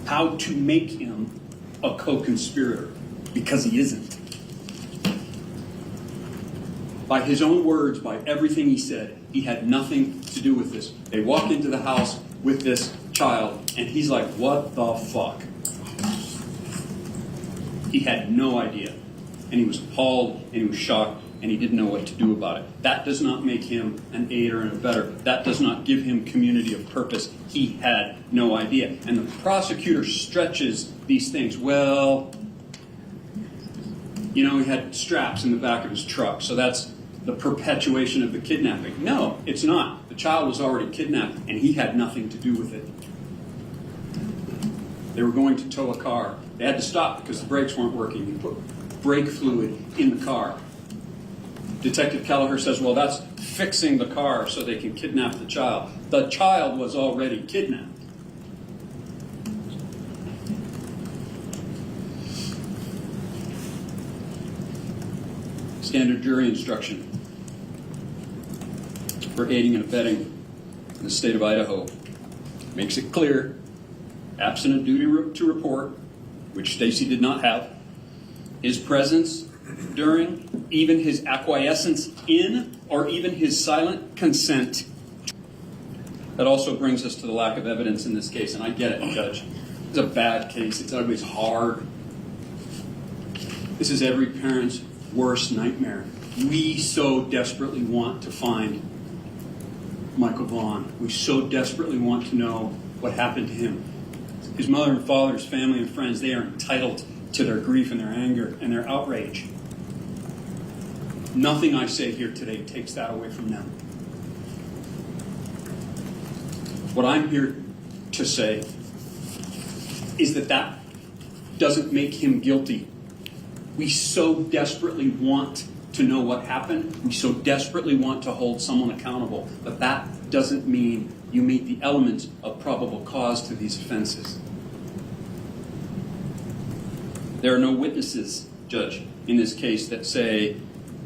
how to make him a co-conspirator, because he isn't. By his own words, by everything he said, he had nothing to do with this. They walked into the house with this child, and he's like, what the fuck? He had no idea. And he was appalled, and he was shocked, and he didn't know what to do about it. That does not make him an aider and abetter. That does not give him community of purpose. He had no idea. And the prosecutor stretches these things. Well, he had straps in the back of his truck, so that's the perpetuation of the kidnapping. No, it's not. The child was already kidnapped, and he had nothing to do with it. They were going to tow a car. They had to stop because the brakes weren't working. He put brake fluid in the car. Detective Kelleher says, well, that's fixing the car so they can kidnap the child. The child was already kidnapped. Standard jury instruction for aiding and abetting in the state of Idaho makes it clear, absent a duty to report, which Stacey did not have, his presence during, even his acquiescence in, or even his silent consent. That also brings us to the lack of evidence in this case, and I get it, Judge. It's a bad case. It's ugly. It's hard. This is every parent's worst nightmare. We so desperately want to find Michael Vaughn. We so desperately want to know what happened to him. His mother and father, his family and friends, they are entitled to their grief and their anger and their outrage. Nothing I say here today takes that away from them. What I'm here to say is that doesn't make him guilty. We so desperately want to know what happened. We so desperately want to hold someone accountable. But that doesn't mean you meet the elements of probable cause to these offenses. There are no witnesses, Judge, in this case that say,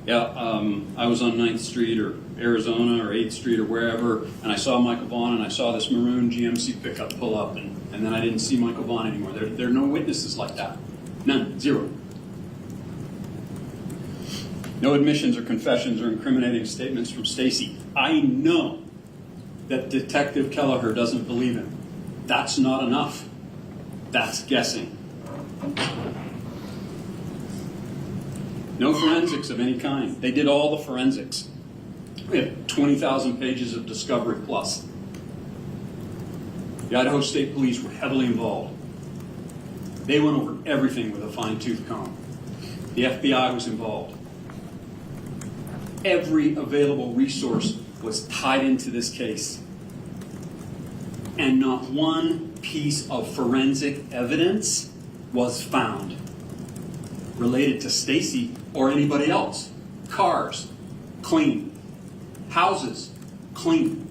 I was on 9th Street or Arizona or 8th Street or wherever, and I saw Michael Vaughn and I saw this maroon GMC pickup pull up, and then I didn't see Michael Vaughn anymore. There are no witnesses like that. None. Zero. No admissions or confessions or incriminating statements from Stacey. I know that Detective Kelleher doesn't believe him. That's not enough. That's guessing. No forensics of any kind. They did all the forensics. We have 20,000 pages of discovery plus. The Idaho State Police were heavily involved. They went over everything with a fine-tooth comb. The FBI was involved. Every available resource was tied into this case. And not one piece of forensic evidence was found related to Stacey or anybody else. Cars, clean. Houses, clean.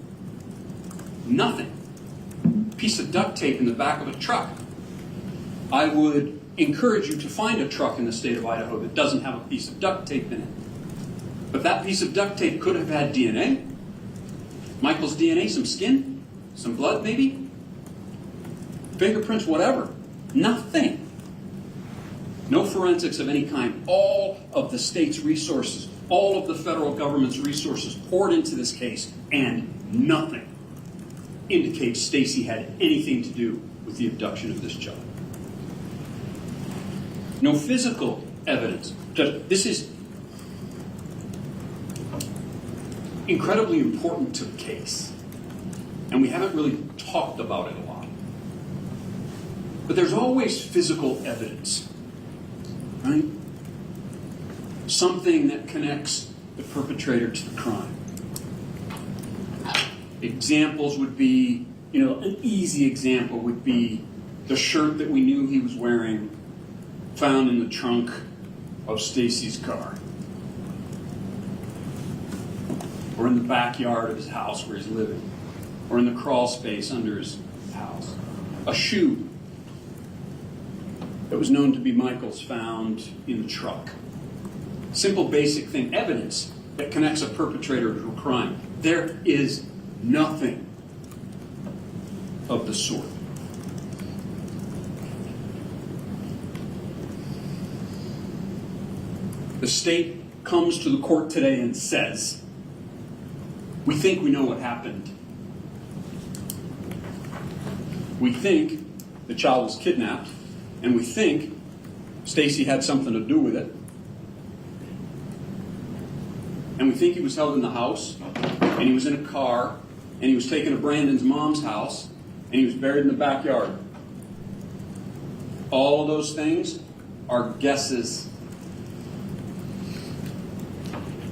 Nothing. Piece of duct tape in the back of a truck. I would encourage you to find a truck in the state of Idaho that doesn't have a piece of duct tape in it. But that piece of duct tape could have had DNA. Michael's DNA, some skin, some blood maybe, fingerprints, whatever. Nothing. No forensics of any kind. All of the state's resources, all of the federal government's resources poured into this case, and nothing indicates Stacey had anything to do with the abduction of this child. No physical evidence. This is incredibly important to the case, and we haven't really talked about it a lot. But there's always physical evidence, right? Something that connects the perpetrator to the crime. Examples would be, an easy example would be the shirt that we knew he was wearing found in the trunk of Stacey's car, or in the backyard of his house where he's living, or in the crawl space under his house. A shoe that was known to be Michael's found in the truck. Simple, basic thing, evidence that connects a perpetrator to a crime. There is nothing of the sort. The state comes to the court today and says, we think we know what happened. We think the child was kidnapped, and we think Stacey had something to do with it. And we think he was held in the house, and he was in a car, and he was taken to Brandon's mom's house, and he was buried in the backyard. All of those things are guesses.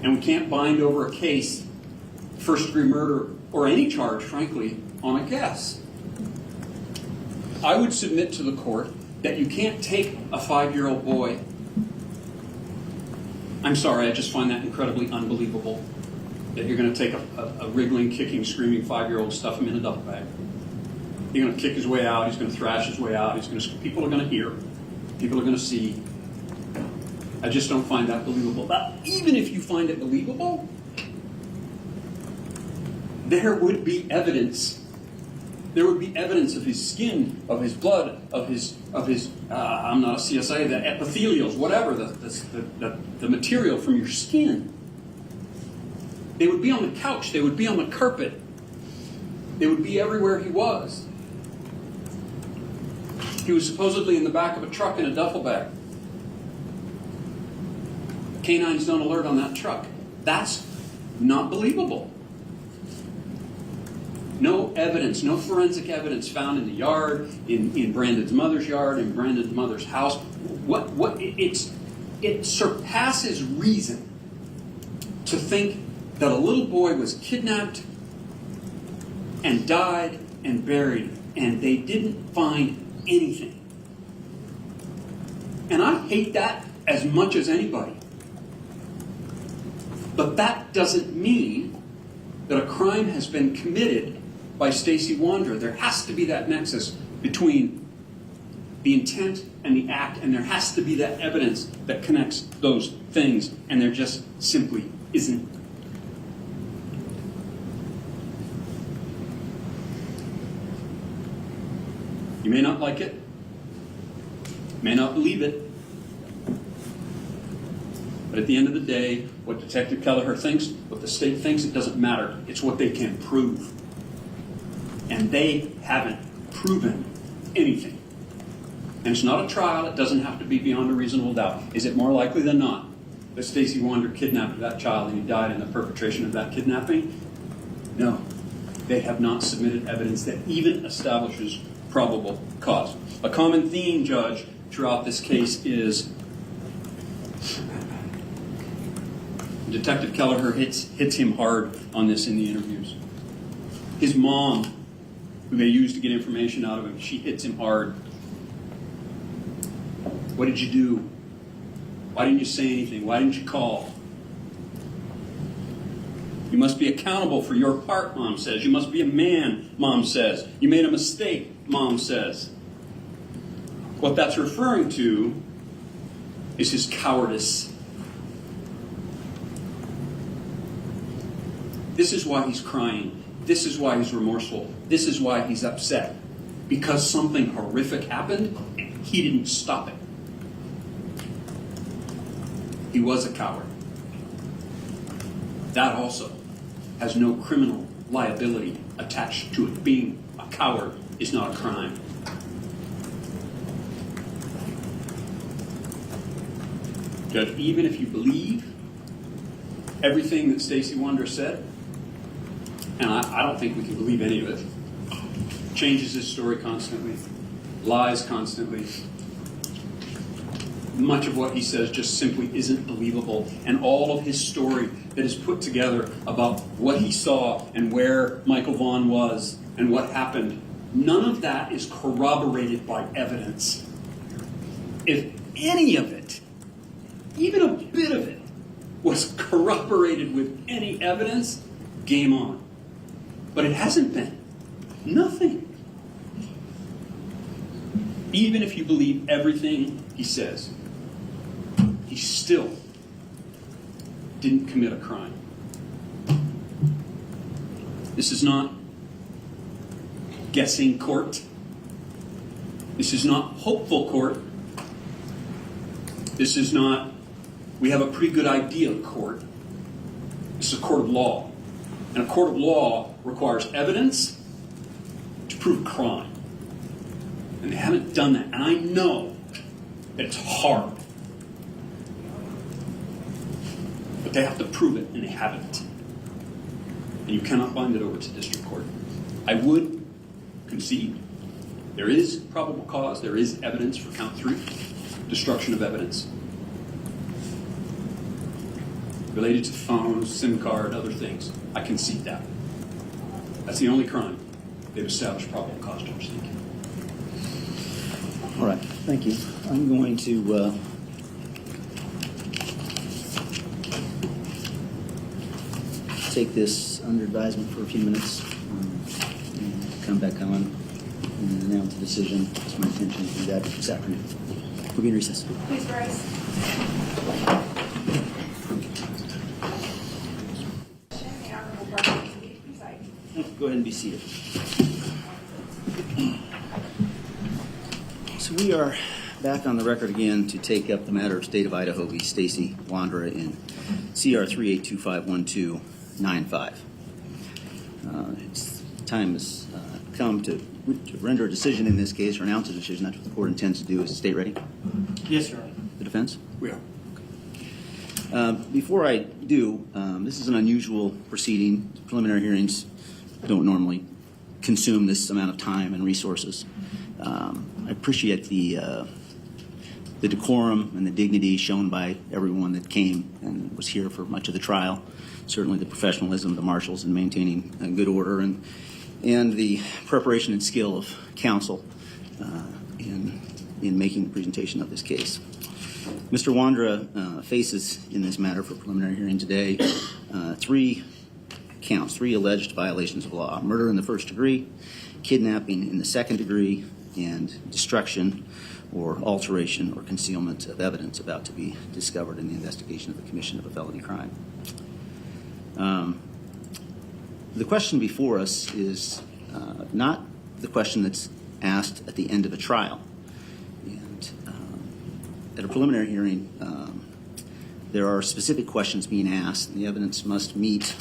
And we can't bind over a case, first-degree murder, or any charge, frankly, on a guess. I would submit to the court that you can't take a 5-year-old boy. I'm sorry, I just find that incredibly unbelievable, that you're going to take a wriggling, kicking, screaming 5-year-old, stuff him in a duffel bag. You're going to kick his way out, he's going to thrash his way out, people are going to hear, people are going to see. I just don't find that believable. But even if you find it believable, there would be evidence. There would be evidence of his skin, of his blood, of his I'm not a CSI, the epithelials, whatever, the material from your skin. They would be on the couch. They would be on the carpet. They would be everywhere he was. He was supposedly in the back of a truck in a duffel bag. Canines don't alert on that truck. That's not believable. No evidence, no forensic evidence found in the yard, in Brandon's mother's yard, in Brandon's mother's house. It surpasses reason to think that a little boy was kidnapped and died and buried, and they didn't find anything. And I hate that as much as anybody. But that doesn't mean that a crime has been committed by Stacey Wondra. There has to be that nexus between the intent and the act, and there has to be that evidence that connects those things, and there just simply isn't. You may not like it, may not believe it, but at the end of the day, what Detective Kelleher thinks, what the state thinks, it doesn't matter. It's what they can prove. And they haven't proven anything. And it's not a trial. It doesn't have to be beyond a reasonable doubt. Is it more likely than not that Stacey Wondra kidnapped that child and he died in the perpetration of that kidnapping? No. They have not submitted evidence that even establishes probable cause. A common theme, Judge, throughout this case is Detective Kelleher hits him hard on this in the interviews. His mom, who they used to get information out of him, she hits him hard. What did you do? Why didn't you say anything? Why didn't you call? You must be accountable for your part, Mom says. You must be a man, Mom says. You made a mistake, Mom says. What that's referring to is his cowardice. This is why he's crying. This is why he's remorseful. This is why he's upset. Because something horrific happened, and he didn't stop it. He was a coward. That also has no criminal liability attached to it. Being a coward is not a crime. Judge, even if you believe everything that Stacey Wondra said, and I don't think we can believe any of it, changes his story constantly, lies constantly. Much of what he says just simply isn't believable. And all of his story that is put together about what he saw and where Michael Vaughn was and what happened, none of that is corroborated by evidence. If any of it, even a bit of it, was corroborated with any evidence, game on. But it hasn't been. Nothing. Even if you believe everything he says, he still didn't commit a crime. This is not guessing court. This is not hopeful court. This is not, we have a pretty good idea court. This is a court of law. And a court of law requires evidence to prove crime. And they haven't done that. And I know that it's hard. But they have to prove it, and they haven't. And you cannot bind it over to district court. I would concede there is probable cause, there is evidence for count 3, destruction of evidence. related to phones, SIM card, other things. I concede that. That's the only crime they've established probable cause to proceed. All right, thank you. I'm going to take this under advisement for a few minutes and come back on and announce a decision. It's my intention to do that this afternoon. We'll be in recess. Please rise. The Honorable Bullhorn Betty, preside. Go ahead and be seated. So we are back on the record again to take up the matter of State of Idaho v. Stacey, Wondra in CR 3825125. Time has come to render a decision in this case, or announce a decision. That's what the court intends to do. Is the state ready? Yes, Your Honor. The defense? We are. Before I do, this is an unusual proceeding. Preliminary hearings don't normally consume this amount of time and resources. I appreciate the decorum and the dignity shown by everyone that came and was here for much of the trial. Certainly the professionalism of the marshals in maintaining a good order and the preparation and skill of counsel in making the presentation of this case. Mr. Wondra faces in this matter for preliminary hearing today 3 counts, 3 alleged violations of law: murder in the first degree, kidnapping in the second degree, and destruction or alteration or concealment of evidence about to be discovered in the investigation of the commission of a felony crime. The question before us is not the question that's asked at the end of a trial. And at a preliminary hearing, there are specific questions being asked, and the evidence must meet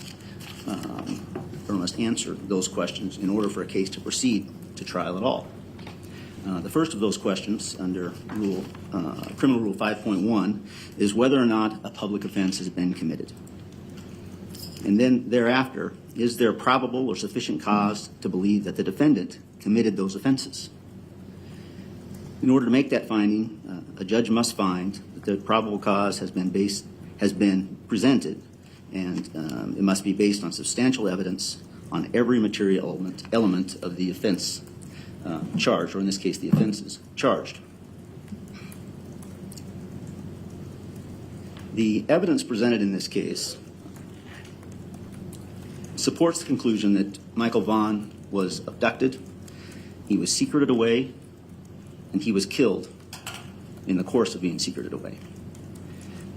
or must answer those questions in order for a case to proceed to trial at all. The first of those questions under Criminal Rule 5.1 is whether or not a public offense has been committed. And then thereafter, is there probable or sufficient cause to believe that the defendant committed those offenses? In order to make that finding, a judge must find that the probable cause has been presented, and it must be based on substantial evidence on every material element of the offense charged, or in this case, the offenses charged. The evidence presented in this case supports the conclusion that Michael Vaughn was abducted, he was secreted away, and he was killed in the course of being secreted away.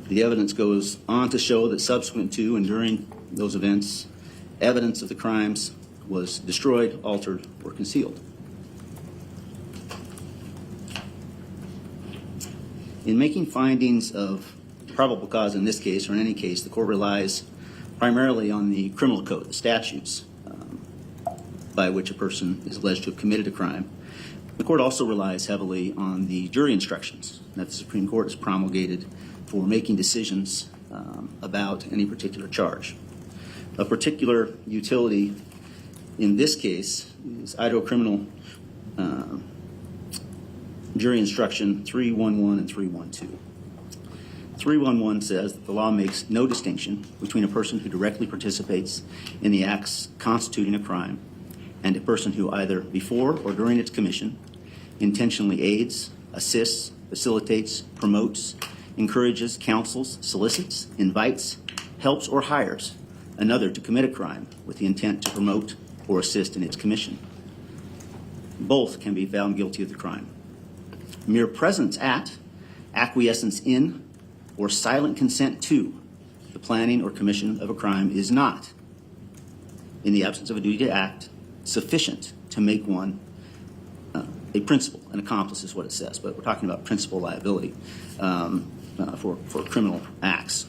The evidence goes on to show that subsequent to and during those events, evidence of the crimes was destroyed, altered, or concealed. In making findings of probable cause in this case, or in any case, the court relies primarily on the criminal code, the statutes by which a person is alleged to have committed a crime. The court also relies heavily on the jury instructions that the Supreme Court has promulgated for making decisions about any particular charge. A particular utility in this case is Idaho Criminal Jury Instruction 311 and 312. 311 says that the law makes no distinction between a person who directly participates in the acts constituting a crime and a person who either before or during its commission intentionally aids, assists, facilitates, promotes, encourages, counsels, solicits, invites, helps, or hires another to commit a crime with the intent to promote or assist in its commission. Both can be found guilty of the crime. Mere presence at, acquiescence in, or silent consent to the planning or commission of a crime is not, in the absence of a duty to act, sufficient to make one a principal. An accomplice is what it says, but we're talking about principal liability for criminal acts.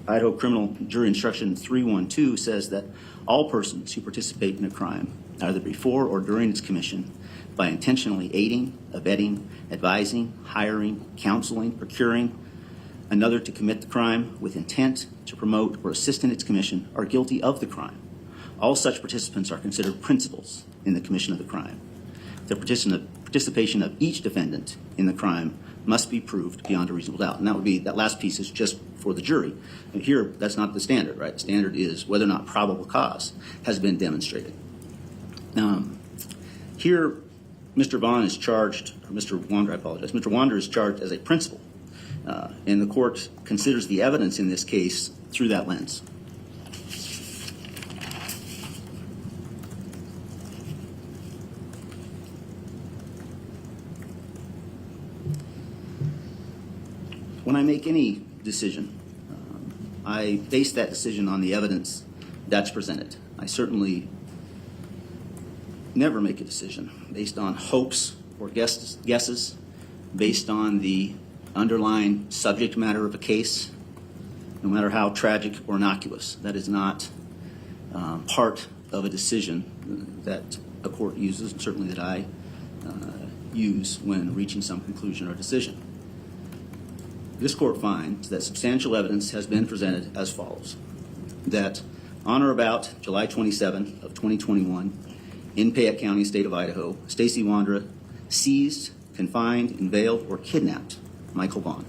Idaho Criminal Jury Instruction 312 says that all persons who participate in a crime, either before or during its commission, by intentionally aiding, abetting, advising, hiring, counseling, procuring another to commit the crime with intent to promote or assist in its commission, are guilty of the crime. All such participants are considered principals in the commission of the crime. The participation of each defendant in the crime must be proved beyond a reasonable doubt. And that last piece is just for the jury. And here, that's not the standard, right? The standard is whether or not probable cause has been demonstrated. Here, Mr. Vaughn is charged, or Mr. Wondra, I apologize, Mr. Wondra is charged as a principal. And the court considers the evidence in this case through that lens. When I make any decision, I base that decision on the evidence that's presented. I certainly never make a decision based on hopes or guesses, based on the underlying subject matter of a case, no matter how tragic or innocuous. That is not part of a decision that a court uses, and certainly that I use when reaching some conclusion or decision. This court finds that substantial evidence has been presented as follows: that on or about July 27 of 2021, in Payette County, state of Idaho, Stacey Wondra seized, confined, unveiled, or kidnapped Michael Vaughn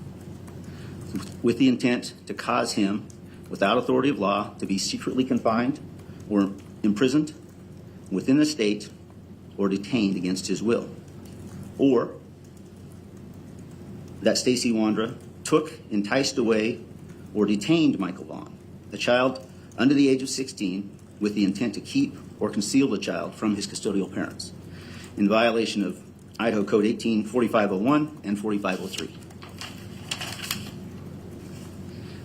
with the intent to cause him, without authority of law, to be secretly confined or imprisoned within the state or detained against his will. Or that Stacey Wondra took, enticed away, or detained Michael Vaughn, a child under the age of 16, with the intent to keep or conceal the child from his custodial parents, in violation of Idaho Code 18-4501 and 4503.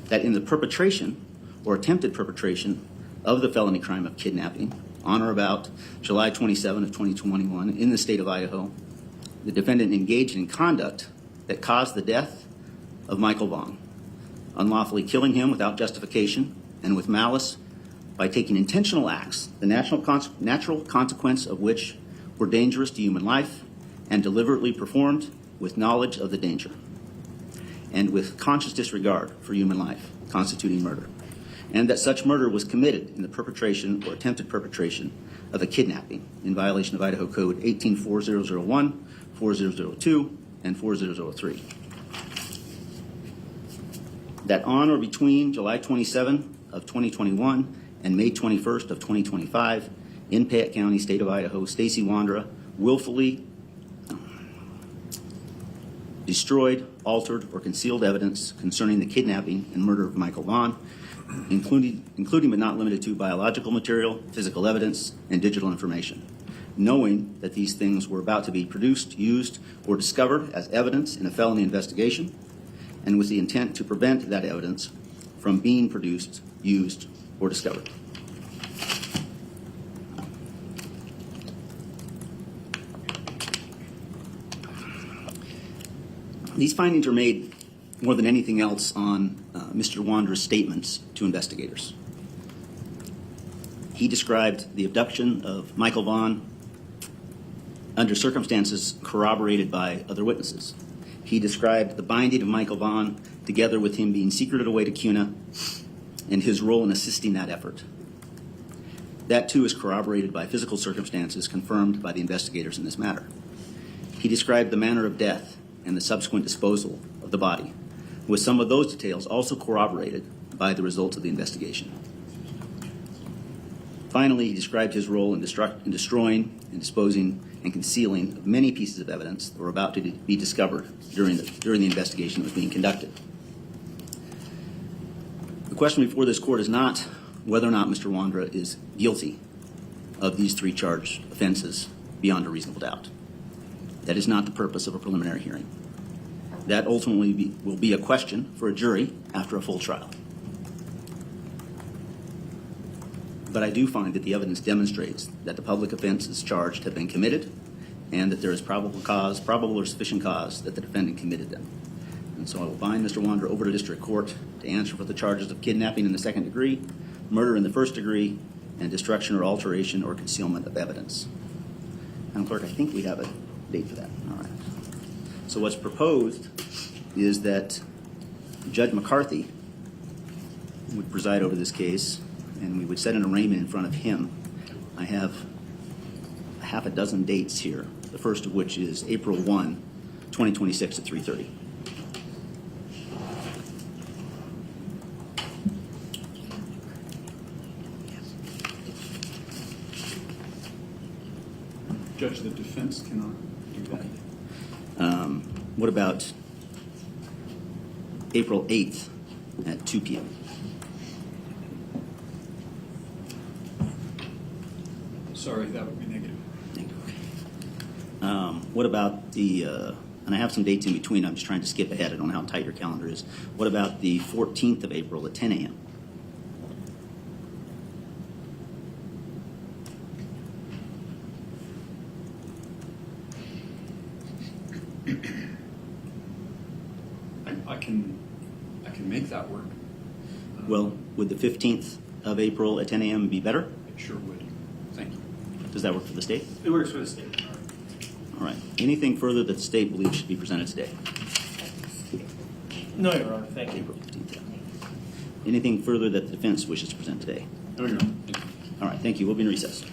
That in the perpetration or attempted perpetration of the felony crime of kidnapping on or about July 27 of 2021 in the state of Idaho, the defendant engaged in conduct that caused the death of Michael Vaughn, unlawfully killing him without justification and with malice by taking intentional acts, the natural consequence of which were dangerous to human life and deliberately performed with knowledge of the danger and with conscious disregard for human life, constituting murder, and that such murder was committed in the perpetration or attempted perpetration of a kidnapping in violation of Idaho Code 18-4001, 4002, and 4003. That on or between July 27 of 2021 and May 21st of 2025, in Payette County, state of Idaho, Stacey Wondra willfully destroyed, altered, or concealed evidence concerning the kidnapping and murder of Michael Vaughn, including but not limited to biological material, physical evidence, and digital information, knowing that these things were about to be produced, used, or discovered as evidence in a felony investigation, and with the intent to prevent that evidence from being produced, used, or discovered. These findings are made more than anything else on Mr. Wondra's statements to investigators. He described the abduction of Michael Vaughn under circumstances corroborated by other witnesses. He described the binding of Michael Vaughn together with him being secreted away to Kuna and his role in assisting that effort. That too is corroborated by physical circumstances confirmed by the investigators in this matter. He described the manner of death and the subsequent disposal of the body, with some of those details also corroborated by the results of the investigation. Finally, he described his role in destroying and disposing and concealing of many pieces of evidence that were about to be discovered during the investigation that was being conducted. The question before this court is not whether or not Mr. Wondra is guilty of these three charged offenses beyond a reasonable doubt. That is not the purpose of a preliminary hearing. That ultimately will be a question for a jury after a full trial. But I do find that the evidence demonstrates that the public offenses charged have been committed and that there is probable or sufficient cause that the defendant committed them. And so I will bind Mr. Wondra over to district court to answer for the charges of kidnapping in the second degree, murder in the first degree, and destruction or alteration or concealment of evidence. Madam Clerk, I think we have a date for that. All right. So what's proposed is that Judge McCarthy would preside over this case, and we would set an arraignment in front of him. I have half a dozen dates here, the first of which is April 1, 2026 at 3:30. Judge, the defense cannot do that. What about April 8th at 2 p.m.? Sorry, that would be negative. What about the, and I have some dates in between, I'm just trying to skip ahead, I don't know how tight your calendar is. What about the 14th of April at 10 a.m.? I can make that work. Well, would the 15th of April at 10 a.m. be better? It sure would. Thank you. Does that work for the state? It works for the state. All right. Anything further that the state believes should be presented today? No, Your Honor, thank you. April 15th. Anything further that the defense wishes to present today? No, Your Honor. All right. Thank you. We'll be in recess.